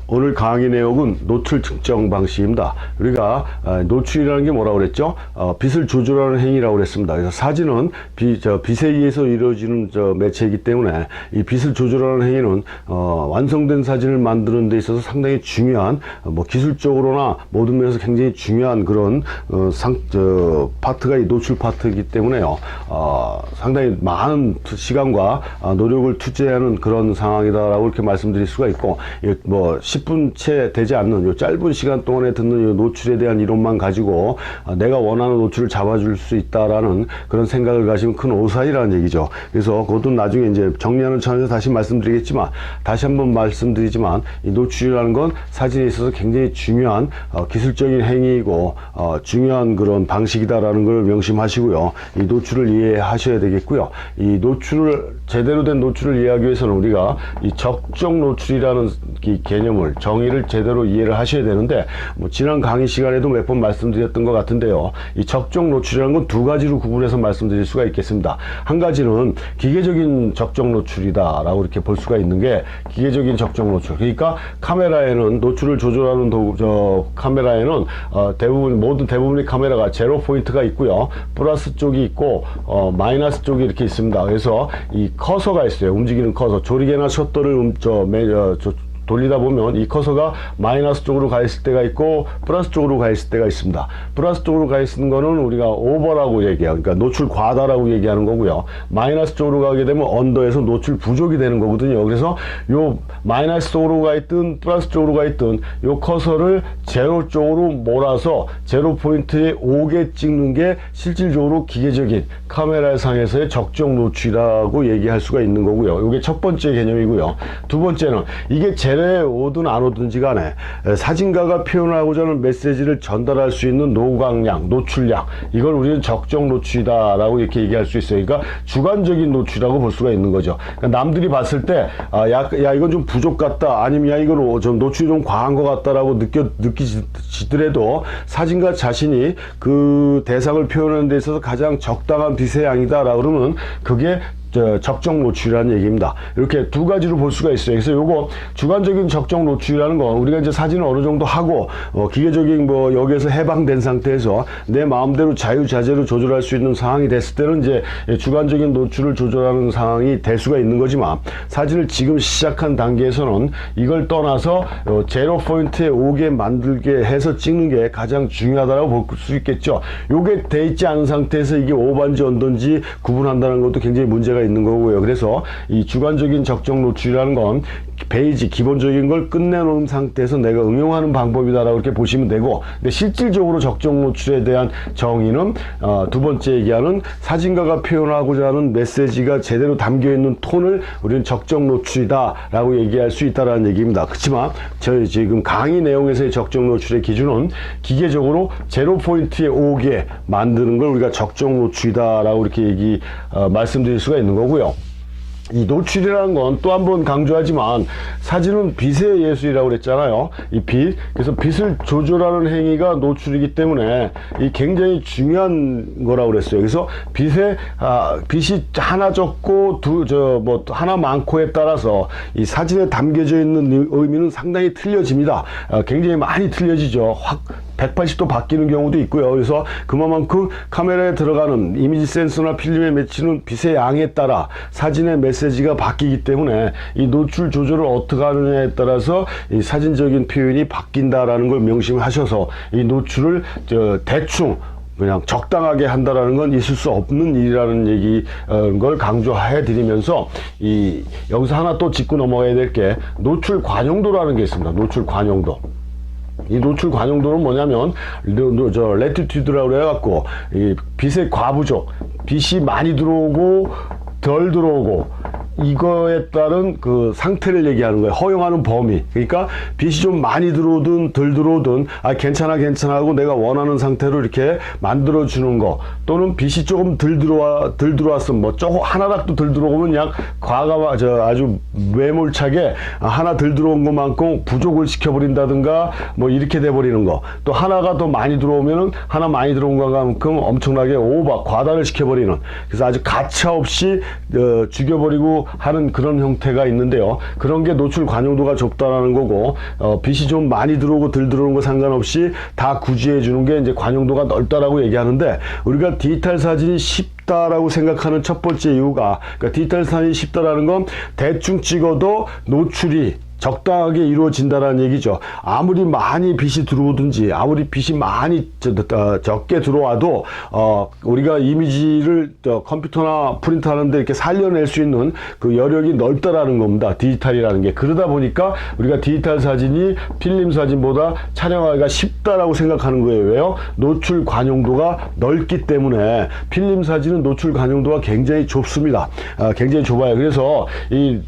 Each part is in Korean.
오늘 강의 내용은 노출 측정 방식입니다. 우리가 노출이라는 게 뭐라고 그랬죠? 빛을 조절하는 행위라고 그랬습니다. 그래서 사진은 빛에 의해서 이루어지는 매체이기 때문에 이 빛을 조절하는 행위는 완성된 사진을 만드는 데 있어서 상당히 중요한 기술적으로나 모든 면에서 굉장히 중요한 그런 파트가 이 노출 파트이기 때문에요. 상당히 많은 시간과 노력을 투자하는 그런 상황이다라고 이렇게 말씀드릴 수가 있고, 10분 채 되지 않는 이 짧은 시간 동안에 듣는 이 노출에 대한 이론만 가지고 내가 원하는 노출을 잡아줄 수 있다라는 그런 생각을 가지면 큰 오산이라는 얘기죠. 그래서 그것도 나중에 이제 정리하는 차원에서 다시 말씀드리겠지만, 다시 한번 말씀드리지만, 이 노출이라는 건 사진에 있어서 굉장히 중요한 기술적인 행위이고 중요한 그런 방식이다라는 걸 명심하시고요. 이 노출을 이해하셔야 되겠고요. 이 노출을 제대로 된 노출을 이해하기 위해서는 우리가 이 적정 노출이라는 이 개념을, 정의를 제대로 이해를 하셔야 되는데, 지난 강의 시간에도 몇 번 말씀드렸던 것 같은데요. 이 적정 노출이라는 건 두 가지로 구분해서 말씀드릴 수가 있겠습니다. 한 가지는 기계적인 적정 노출이다 라고 이렇게 볼 수가 있는 게, 기계적인 적정 노출, 그러니까 카메라에는 노출을 조절하는 카메라에는 대부분의 카메라가 제로 포인트가 있고요, 플러스 쪽이 있고 마이너스 쪽이 이렇게 있습니다. 그래서 이 커서가 있어요. 움직이는 커서. 조리개나 셔터를 돌리다 보면 이 커서가 마이너스 쪽으로 가 있을 때가 있고 플러스 쪽으로 가 있을 때가 있습니다. 플러스 쪽으로 가 있는 거는 우리가 오버라고 얘기해요. 그러니까 노출 과다라고 얘기하는 거고요. 마이너스 쪽으로 가게 되면 언더에서 노출 부족이 되는 거거든요. 그래서 요 마이너스 쪽으로 가 있든 플러스 쪽으로 가 있든 요 커서를 제로 쪽으로 몰아서 제로 포인트에 오게 찍는 게 실질적으로 기계적인 카메라 상에서의 적정 노출이라고 얘기할 수가 있는 거고요. 이게 첫 번째 개념이고요. 두 번째는 이게 제로에 오든 안 오든지 간에 사진가가 표현하고자 하는 메시지를 전달할 수 있는 노광량, 노출량, 이걸 우리는 적정 노출이다 라고 이렇게 얘기할 수 있어요. 그러니까 주관적인 노출이라고 볼 수가 있는 거죠. 그러니까 남들이 봤을 때 야 이건 좀 부족 같다, 아니면 야 이건 좀 노출이 좀 과한 것 같다라고 느끼지더라도 사진가 자신이 그 대상을 표현하는 데 있어서 가장 적당한 빛의 양이다 라고 그러면 그게 적정 노출이라는 얘기입니다. 이렇게 두 가지로 볼 수가 있어요. 그래서 요거 주관적인 적정 노출이라는 건 우리가 이제 사진을 어느 정도 하고 기계적인 여기에서 해방된 상태에서 내 마음대로 자유자재로 조절할 수 있는 상황이 됐을 때는 이제 주관적인 노출을 조절하는 상황이 될 수가 있는 거지만, 사진을 지금 시작한 단계에서는 이걸 떠나서 제로 포인트에 오게 만들게 해서 찍는 게 가장 중요하다고 볼 수 있겠죠. 요게 돼 있지 않은 상태에서 이게 오반지 언더인지 구분한다는 것도 굉장히 문제가 있는 거고요. 그래서 이 주관적인 적정 노출이라는 건 베이지, 기본적인 걸 끝내놓은 상태에서 내가 응용하는 방법이다라고 이렇게 보시면 되고, 근데 실질적으로 적정 노출에 대한 정의는 두 번째 얘기하는 사진가가 표현하고자 하는 메시지가 제대로 담겨있는 톤을 우리는 적정 노출이다라고 얘기할 수 있다라는 얘기입니다. 그렇지만 저희 지금 강의 내용에서의 적정 노출의 기준은 기계적으로 제로 포인트에 오게 만드는 걸 우리가 적정 노출이다라고 이렇게 말씀드릴 수가 있는 거고요. 이 노출이라는 건 또 한 번 강조하지만, 사진은 빛의 예술이라고 그랬잖아요. 이 빛. 그래서 빛을 조절하는 행위가 노출이기 때문에 이 굉장히 중요한 거라고 그랬어요. 그래서 빛이 하나 적고 하나 많고에 따라서 이 사진에 담겨져 있는 의미는 상당히 틀려집니다. 굉장히 많이 틀려지죠. 180도 바뀌는 경우도 있고요. 그래서 그만큼 카메라에 들어가는 이미지 센서나 필름에 맺히는 빛의 양에 따라 사진의 메시지가 바뀌기 때문에 이 노출 조절을 어떻게 하느냐에 따라서 이 사진적인 표현이 바뀐다라는 걸 명심하셔서 이 노출을 대충 그냥 적당하게 한다라는 건 있을 수 없는 일이라는 걸 강조해 드리면서, 여기서 하나 또 짚고 넘어가야 될 게 노출 관용도라는 게 있습니다. 노출 관용도. 이 노출 관용도는 뭐냐면 레티튜드라고 그래갖고 이 빛의 과부족, 빛이 많이 들어오고 덜 들어오고 이거에 따른 그 상태를 얘기하는 거예요. 허용하는 범위. 그러니까 빛이 좀 많이 들어오든 덜 들어오든 괜찮아 하고 내가 원하는 상태로 이렇게 만들어 주는 거, 또는 빛이 조금 덜 들어왔으면 조금 하나라도 덜 들어오면 그냥 아주 매몰차게 하나 덜 들어온 것만큼 부족을 시켜버린다든가 이렇게 돼버리는 거, 또 하나가 더 많이 들어오면은 하나 많이 들어온 것만큼 엄청나게 과다를 시켜버리는, 그래서 아주 가차없이 죽여버리고 하는 그런 형태가 있는데요. 그런 게 노출 관용도가 좁다라는 거고, 빛이 좀 많이 들어오고 덜 들어오는 거 상관없이 다 구지해 주는 게 이제 관용도가 넓다라고 얘기하는데, 우리가 디지털 사진이 쉽다라고 생각하는 첫 번째 이유가, 그러니까 디지털 사진이 쉽다라는 건 대충 찍어도 노출이 적당하게 이루어진다는 얘기죠. 아무리 많이 빛이 들어오든지 아무리 빛이 많이 적게 들어와도 우리가 이미지를 컴퓨터나 프린트 하는데 이렇게 살려낼 수 있는 그 여력이 넓다라는 겁니다. 디지털이라는 게. 그러다 보니까 우리가 디지털 사진이 필름 사진보다 촬영하기가 쉽다라고 생각하는 거예요. 왜요? 노출 관용도가 넓기 때문에. 필름 사진은 노출 관용도가 굉장히 좁습니다. 굉장히 좁아요. 그래서 이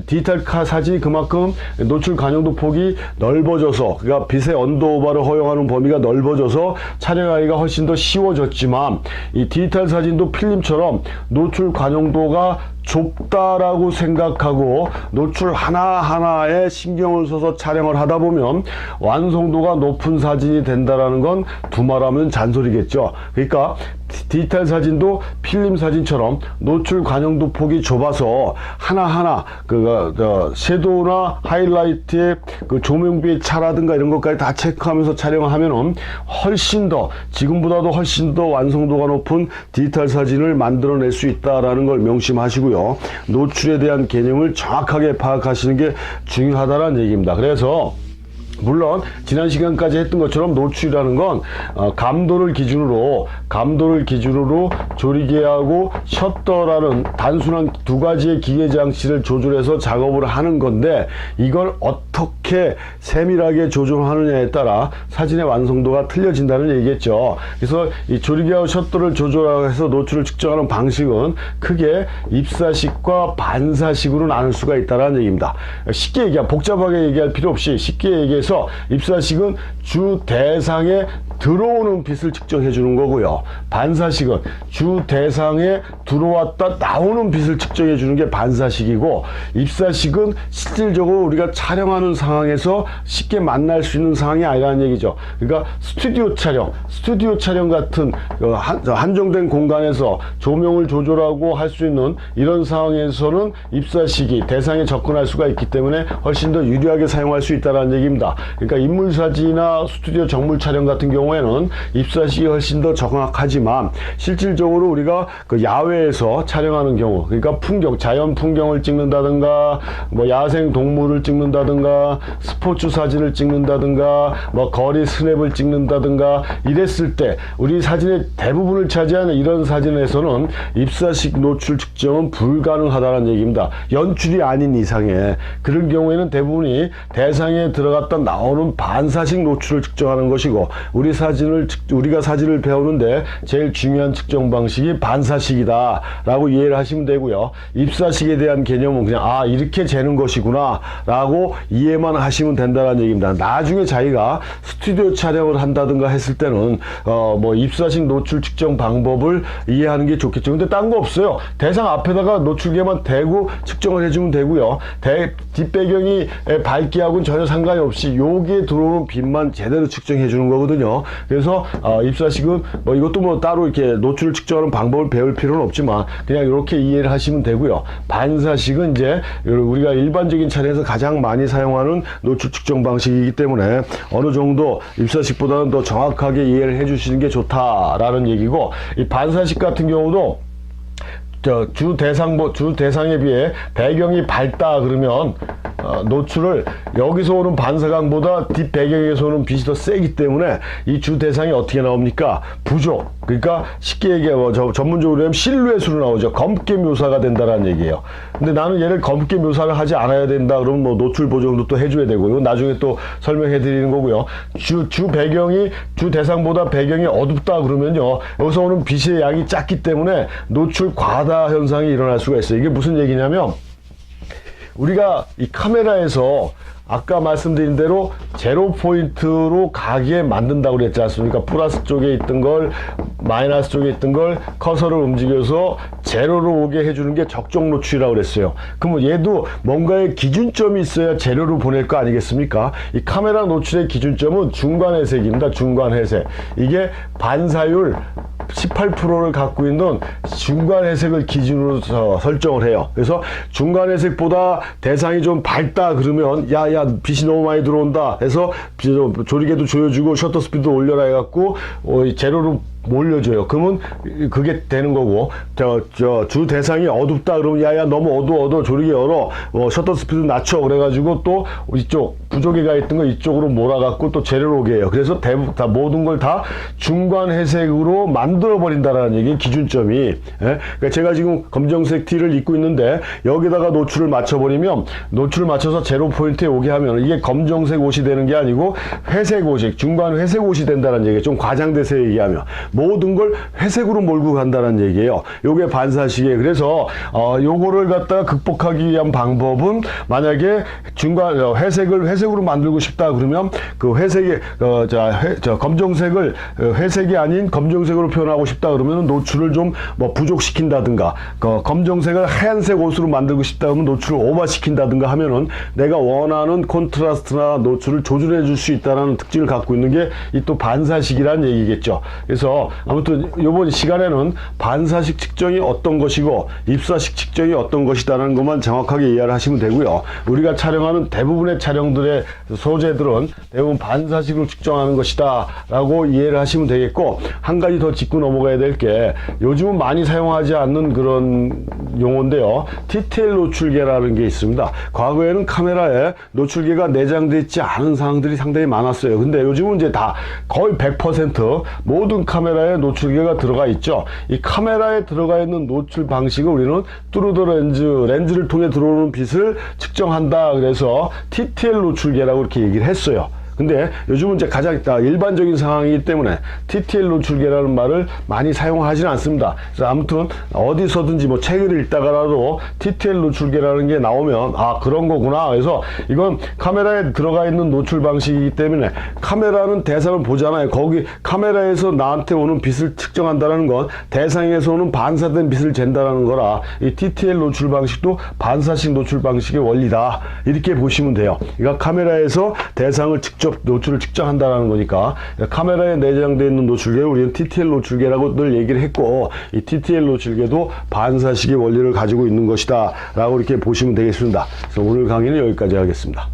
디지털 사진이 그만큼 노출 관용도 폭이 넓어져서, 그러니까 빛의 언더 오버를 허용하는 범위가 넓어져서 촬영하기가 훨씬 더 쉬워졌지만, 이 디지털 사진도 필름처럼 노출 관용도가 좁다라고 생각하고 노출 하나하나에 신경을 써서 촬영을 하다 보면 완성도가 높은 사진이 된다라는 건 두말하면 잔소리겠죠. 그러니까 디지털 사진도 필름 사진처럼 노출 관용도 폭이 좁아서 하나하나 섀도우나 하이라이트의 그 조명비의 차라든가 이런 것까지 다 체크하면서 촬영을 하면은 훨씬 더, 지금보다도 훨씬 더 완성도가 높은 디지털 사진을 만들어낼 수 있다라는 걸 명심하시고요. 노출에 대한 개념을 정확하게 파악하시는 게 중요하다는 얘기입니다. 그래서 물론 지난 시간까지 했던 것처럼 노출이라는 건 감도를 기준으로 조리개하고 셔터라는 단순한 두 가지의 기계 장치를 조절해서 작업을 하는 건데, 이걸 어떻게 세밀하게 조절하느냐에 따라 사진의 완성도가 틀려진다는 얘기겠죠. 그래서 이 조리개하고 셔터를 조절해서 노출을 측정하는 방식은 크게 입사식과 반사식으로 나눌 수가 있다는 얘기입니다. 쉽게 복잡하게 얘기할 필요 없이 쉽게 얘기해서 입사식은 주 대상에 들어오는 빛을 측정해 주는 거고요. 반사식은 주 대상에 들어왔다 나오는 빛을 측정해 주는 게 반사식이고, 입사식은 실질적으로 우리가 촬영하는 상황에서 쉽게 만날 수 있는 상황이 아니라는 얘기죠. 그러니까 스튜디오 촬영 같은 한정된 공간에서 조명을 조절하고 할 수 있는 이런 상황에서는 입사식이 대상에 접근할 수가 있기 때문에 훨씬 더 유리하게 사용할 수 있다는 얘기입니다. 그러니까 인물사진이나 스튜디오 정물 촬영 같은 경우에는 입사식이 훨씬 더 정확하지만, 실질적으로 우리가 그 야외에서 촬영하는 경우, 그러니까 자연 풍경을 찍는다든가, 뭐 야생 동물을 찍는다든가, 스포츠 사진을 찍는다든가, 뭐 거리 스냅을 찍는다든가 이랬을 때 우리 사진의 대부분을 차지하는 이런 사진에서는 입사식 노출 측정은 불가능하다는 얘기입니다. 연출이 아닌 이상에. 그런 경우에는 대부분이 대상에 들어갔다 나오는 반사식 노출을 측정하는 것이고, 우리가 사진을 배우는데 제일 중요한 측정 방식이 반사식이다 라고 이해를 하시면 되고요. 입사식에 대한 개념은 그냥 이렇게 재는 것이구나 라고 이해만 하시면 된다는 얘기입니다. 나중에 자기가 스튜디오 촬영을 한다든가 했을 때는 뭐 입사식 노출 측정 방법을 이해하는 게 좋겠죠. 근데 딴 거 없어요. 대상 앞에다가 노출계만 대고 측정을 해주면 되고요. 뒷배경이 밝기하고는 전혀 상관이 없이 여기에 들어오는 빛만 제대로 측정해 주는 거거든요. 그래서 입사식은 뭐 이것도 뭐 따로 이렇게 노출을 측정하는 방법을 배울 필요는 없지만 그냥 이렇게 이해를 하시면 되고요. 반사식은 이제 우리가 일반적인 촬영에서 가장 많이 사용하는 노출 측정 방식이기 때문에 어느 정도 입사식보다는 더 정확하게 이해를 해 주시는 게 좋다라는 얘기고, 이 반사식 같은 경우도 주 대상에 비해 배경이 밝다 그러면 노출을 여기서 오는 반사광보다 뒷 배경에서 오는 빛이 더 세기 때문에 이 주 대상이 어떻게 나옵니까? 부족. 그러니까 쉽게 얘기하면 전문적으로 하면 실루엣으로 나오죠. 검게 묘사가 된다는 얘기예요. 근데 나는 얘를 검게 묘사를 하지 않아야 된다 그러면 뭐 노출 보정도 또 해줘야 되고, 이건 나중에 또 설명해 드리는 거고요. 주 대상보다 배경이 어둡다 그러면요, 여기서 오는 빛의 양이 작기 때문에 노출 과다 현상이 일어날 수가 있어요. 이게 무슨 얘기냐면, 우리가 이 카메라에서 아까 말씀드린 대로 제로 포인트로 가게 만든다고 그랬지 않습니까? 플러스 쪽에 있던 걸 마이너스 쪽에 있던 걸 커서를 움직여서 제로로 오게 해주는 게 적정 노출이라고 그랬어요. 그럼 얘도 뭔가의 기준점이 있어야 제로로 보낼 거 아니겠습니까? 이 카메라 노출의 기준점은 중간 회색입니다. 중간 회색. 이게 반사율 18%를 갖고 있는 중간 회색을 기준으로 설정을 해요. 그래서 중간 회색보다 대상이 좀 밝다 그러면 야야 빛이 너무 많이 들어온다 해서 조리개도 조여주고 셔터 스피드 올려라 해갖고 제로로 몰려줘요. 그러면 그게 되는 거고, 주 대상이 어둡다 그러면 야야 너무 어두워 조리개 열어 셔터 스피드 낮춰 그래가지고 또 이쪽 부조개가 있던 거 이쪽으로 몰아갖고 또 재료로 오게 해요. 그래서 다 모든 걸 다 중간 회색으로 만들어 버린다라는 얘기 기준점이. 예? 그러니까 제가 지금 검정색 티를 입고 있는데 여기다가 노출을 맞춰버리면 노출을 맞춰서 제로 포인트에 오게 하면 이게 검정색 옷이 되는 게 아니고 회색 옷이 중간 회색 옷이 된다는 얘기예요. 좀 과장돼서 얘기하면 모든 걸 회색으로 몰고 간다는 얘기예요. 요게 반사시계. 그래서 요거를 갖다가 극복하기 위한 방법은 만약에 중간 회색을 회색으로 만들고 싶다 그러면 그 회색이 검정색을 회색이 아닌 검정색으로 표현하고 싶다 그러면 노출을 좀 뭐 부족시킨다든가 검정색을 하얀색 옷으로 만들고 싶다 그러면 노출을 오버시킨다든가 하면은 내가 원하는 콘트라스트나 노출을 조절해 줄 수 있다는 특징을 갖고 있는 게 이 또 반사식이라는 얘기겠죠. 그래서 아무튼 이번 시간에는 반사식 측정이 어떤 것이고 입사식 측정이 어떤 것이다라는 것만 정확하게 이해를 하시면 되고요. 우리가 촬영하는 대부분의 촬영들의 소재들은 대부분 반사식으로 측정하는 것이다 라고 이해를 하시면 되겠고, 한 가지 더 짚고 넘어가야 될 게 요즘은 많이 사용하지 않는 그런 용어인데요. TTL 노출계라는 게 있습니다. 과거에는 카메라에 노출계가 내장되어 있지 않은 상황들이 상당히 많았어요. 근데 요즘은 이제 다 거의 100% 모든 카메라에 노출계가 들어가 있죠. 이 카메라에 들어가 있는 노출 방식을 우리는 뚜루더 렌즈를 통해 들어오는 빛을 측정한다. 그래서 TTL 노출계라고 이렇게 얘기를 했어요. 근데 요즘은 이제 가장 일반적인 상황이기 때문에 TTL 노출계라는 말을 많이 사용하지는 않습니다. 그래서 아무튼 어디서든지 뭐 책을 읽다가라도 TTL 노출계라는 게 나오면 아 그런 거구나. 그래서 이건 카메라에 들어가 있는 노출 방식이기 때문에 카메라는 대상을 보잖아요. 거기 카메라에서 나한테 오는 빛을 측정한다는 건 대상에서 오는 반사된 빛을 잰다는 거라 이 TTL 노출 방식도 반사식 노출 방식의 원리다. 이렇게 보시면 돼요. 그러니까 카메라에서 대상을 노출을 측정한다는 거니까 카메라에 내장되어 있는 노출계 우리는 TTL 노출계라고 늘 얘기를 했고, 이 TTL 노출계도 반사식의 원리를 가지고 있는 것이다 라고 이렇게 보시면 되겠습니다. 그래서 오늘 강의는 여기까지 하겠습니다.